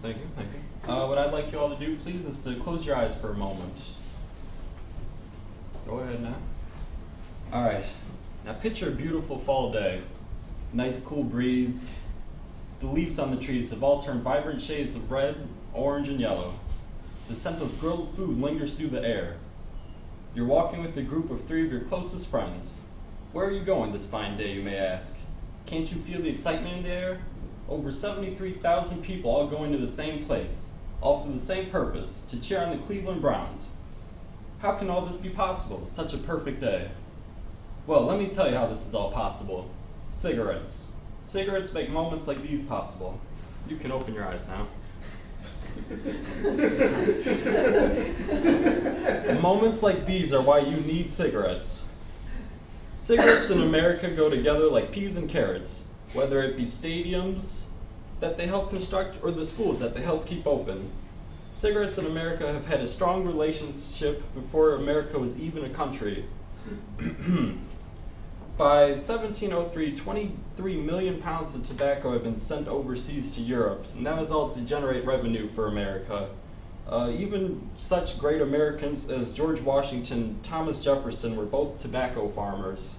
Thank you, thank you. What I'd like you all to do, please, is to close your eyes for a moment. Go ahead now. All right. Now picture a beautiful fall day. Nice cool breeze. The leaves on the trees have all turned vibrant shades of red, orange, and yellow. The scent of grilled food lingers through the air. You're walking with a group of 3 of your closest friends. Where are you going this fine day, you may ask? Can't you feel the excitement in the air? Over 73,000 people all going to the same place, all for the same purpose, to cheer on the Cleveland Browns. How can all this be possible, such a perfect day? Well, let me tell you how this is all possible. Cigarettes. Cigarettes make moments like these possible. You can open your eyes now. Moments like these are why you need cigarettes. Cigarettes in America go together like peas and carrots, whether it be stadiums that they help construct or the schools that they help keep open. Cigarettes in America have had a strong relationship before America was even a country. By 1703, 23 million pounds of tobacco had been sent overseas to Europe, and that was all to generate revenue for America. Even such great Americans as George Washington and Thomas Jefferson were both tobacco farmers.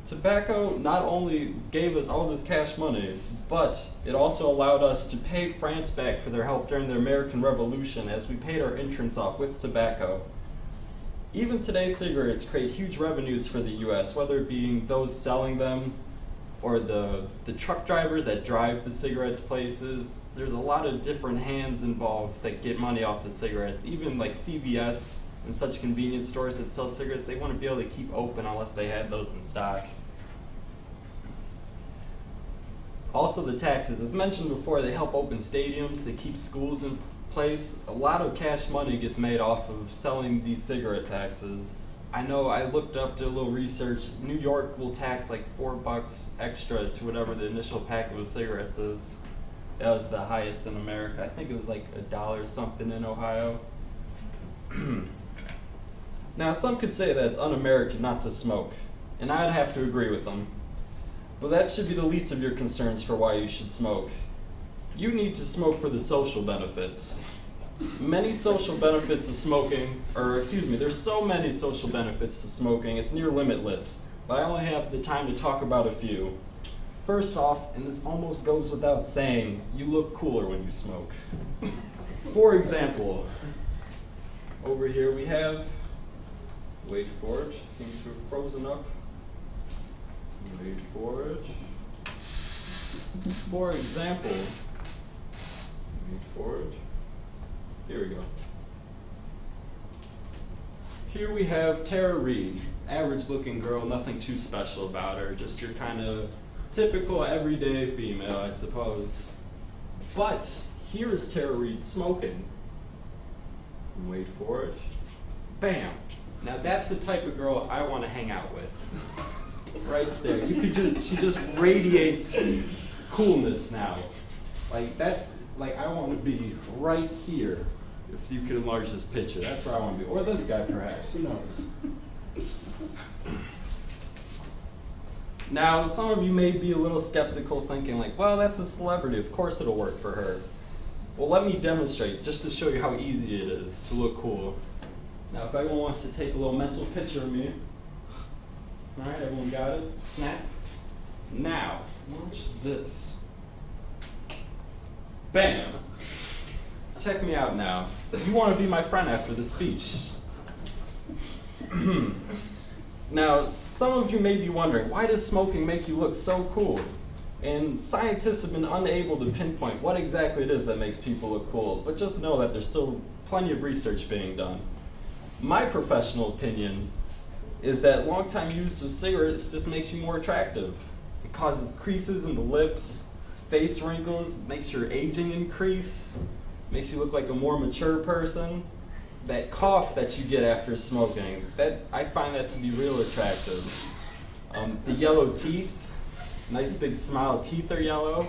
Tobacco not only gave us all this cash money, but it also allowed us to pay France back for their help during the American Revolution as we paid our entrance off with tobacco. Even today, cigarettes create huge revenues for the U.S., whether it being those selling them or the truck drivers that drive the cigarettes places. There's a lot of different hands involved that get money off the cigarettes. Even like CVS and such convenience stores that sell cigarettes, they want to be able to keep open unless they had those in stock. Also the taxes, as mentioned before, they help open stadiums, they keep schools in place. A lot of cash money gets made off of selling these cigarette taxes. I know I looked up, did a little research. New York will tax like $4 extra to whatever the initial packet of cigarettes is. That was the highest in America. I think it was like $1 something in Ohio. Now, some could say that it's un-American not to smoke, and I'd have to agree with them. But that should be the least of your concerns for why you should smoke. You need to smoke for the social benefits. Many social benefits of smoking, there's so many social benefits to smoking, it's near limitless, but I only have the time to talk about a few. First off, and this almost goes without saying, you look cooler when you smoke. For example, over here we have, wait for it, seems to have frozen up. Wait for it. For example, wait for it. Here we go. Here we have Tara Reid, average looking girl, nothing too special about her, just your kind of typical everyday female, I suppose. But here's Tara Reid smoking. Wait for it. Bam! Now that's the type of girl I want to hang out with. Right there. She just radiates coolness now. Like that, like I want to be right here. If you could enlarge this picture, that's where I want to be. Or this guy perhaps, who knows? Now, some of you may be a little skeptical thinking like, well, that's a celebrity, of course it'll work for her. Well, let me demonstrate just to show you how easy it is to look cool. Now, if everyone wants to take a little mental picture of me. All right, everyone got it? Snap. Now, watch this. Bam. Check me out now. You want to be my friend after the speech. Now, some of you may be wondering, why does smoking make you look so cool? And scientists have been unable to pinpoint what exactly it is that makes people look cool, but just know that there's still plenty of research being done. My professional opinion is that long-time use of cigarettes just makes you more attractive. It causes creases in the lips, face wrinkles, makes your aging increase, makes you look like a more mature person. That cough that you get after smoking, I find that to be real attractive. The yellow teeth, nice big smile, teeth are yellow.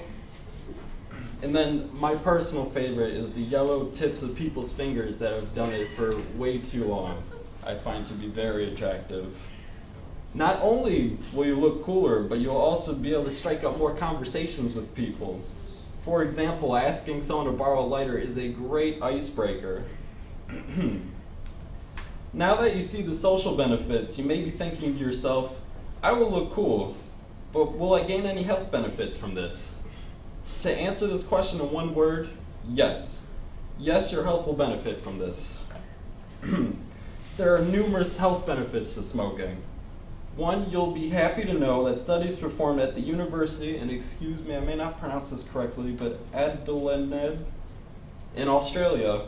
And then my personal favorite is the yellow tips of people's fingers that have done it for way too long. I find to be very attractive. Not only will you look cooler, but you'll also be able to strike up more conversations with people. For example, asking someone to borrow a lighter is a great icebreaker. Now that you see the social benefits, you may be thinking to yourself, I will look cool, but will I gain any health benefits from this? To answer this question in one word, yes. Yes, your health will benefit from this. There are numerous health benefits to smoking. One, you'll be happy to know that studies performed at the university, and excuse me, I may not pronounce this correctly, but Adelaide in Australia,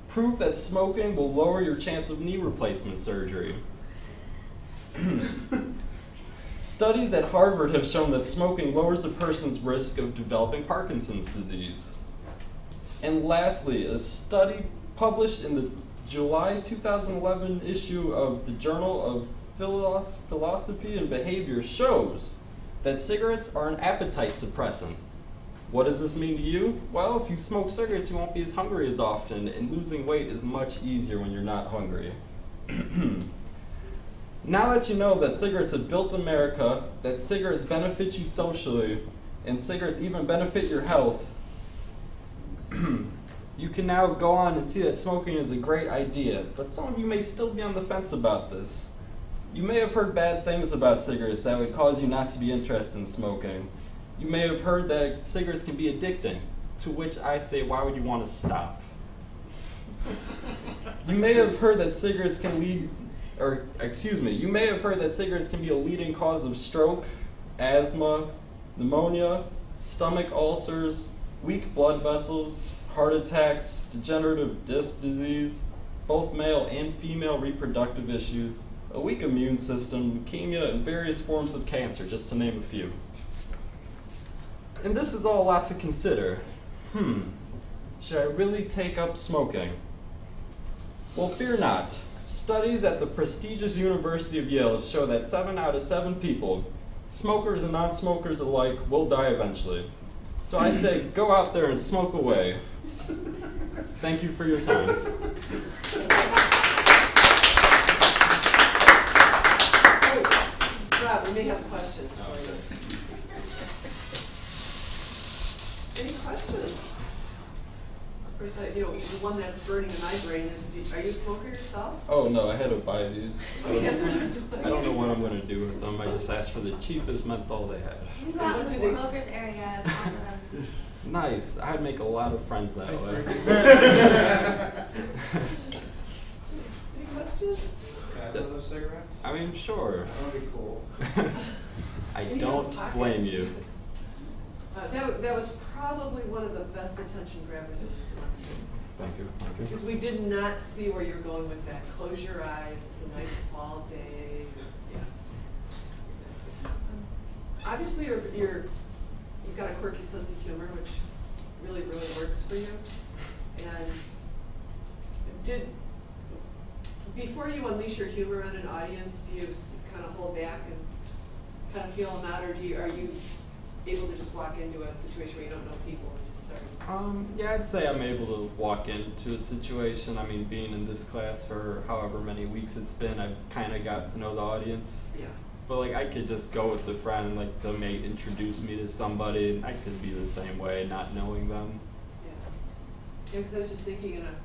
prove that smoking will lower your chance of knee replacement surgery. Studies at Harvard have shown that smoking lowers a person's risk of developing Parkinson's disease. And lastly, a study published in the July 2011 issue of the Journal of Philosophy and Behavior shows that cigarettes are an appetite suppressant. What does this mean to you? Well, if you smoke cigarettes, you won't be as hungry as often, and losing weight is much easier when you're not hungry. Now that you know that cigarettes have built America, that cigarettes benefit you socially, and cigarettes even benefit your health, you can now go on and see that smoking is a great idea, but some of you may still be on the fence about this. You may have heard bad things about cigarettes that would cause you not to be interested in smoking. You may have heard that cigarettes can be addicting, to which I say, why would you want to stop? You may have heard that cigarettes can lead, you may have heard that cigarettes can be a leading cause of stroke, asthma, pneumonia, stomach ulcers, weak blood vessels, heart attacks, degenerative disc disease, both male and female reproductive issues, a weak immune system, leukemia, and various forms of cancer, just to name a few. And this is all a lot to consider. Should I really take up smoking? Well, fear not. Studies at the prestigious University of Yale show that 7 out of 7 people, smokers and non-smokers alike, will die eventually. So I say, go out there and smoke away. Thank you for your time. Rob, we may have questions for you. Any questions? Of course, the one that's burning in my brain is, are you a smoker yourself? Oh no, I had to buy these. Yes, I don't know what I'm going to do with them. I just asked for the cheapest menthol they had. You got the smokers area of all of them. Nice. I'd make a lot of friends that way. Any questions? Can I have those cigarettes? I mean, sure. That would be cool. I don't blame you. That was probably one of the best attention grabbers of the semester. Thank you. Thank you. Because we did not see where you're going with that. Close your eyes, it's a nice fall day. Yeah. Obviously, you've got a quirky sense of humor, which really works for you. And before you unleash your humor on an audience, do you kind of hold back and kind of feel them out, or are you able to just walk into a situation where you don't know people and just start? Yeah, I'd say I'm able to walk into a situation. I mean, being in this class for however many weeks it's been, I've kind of got to know the audience. Yeah. But like, I could just go with a friend, like the mate introduce me to somebody, and I could be the same way, not knowing them. Yeah. Yeah, because I was just thinking in a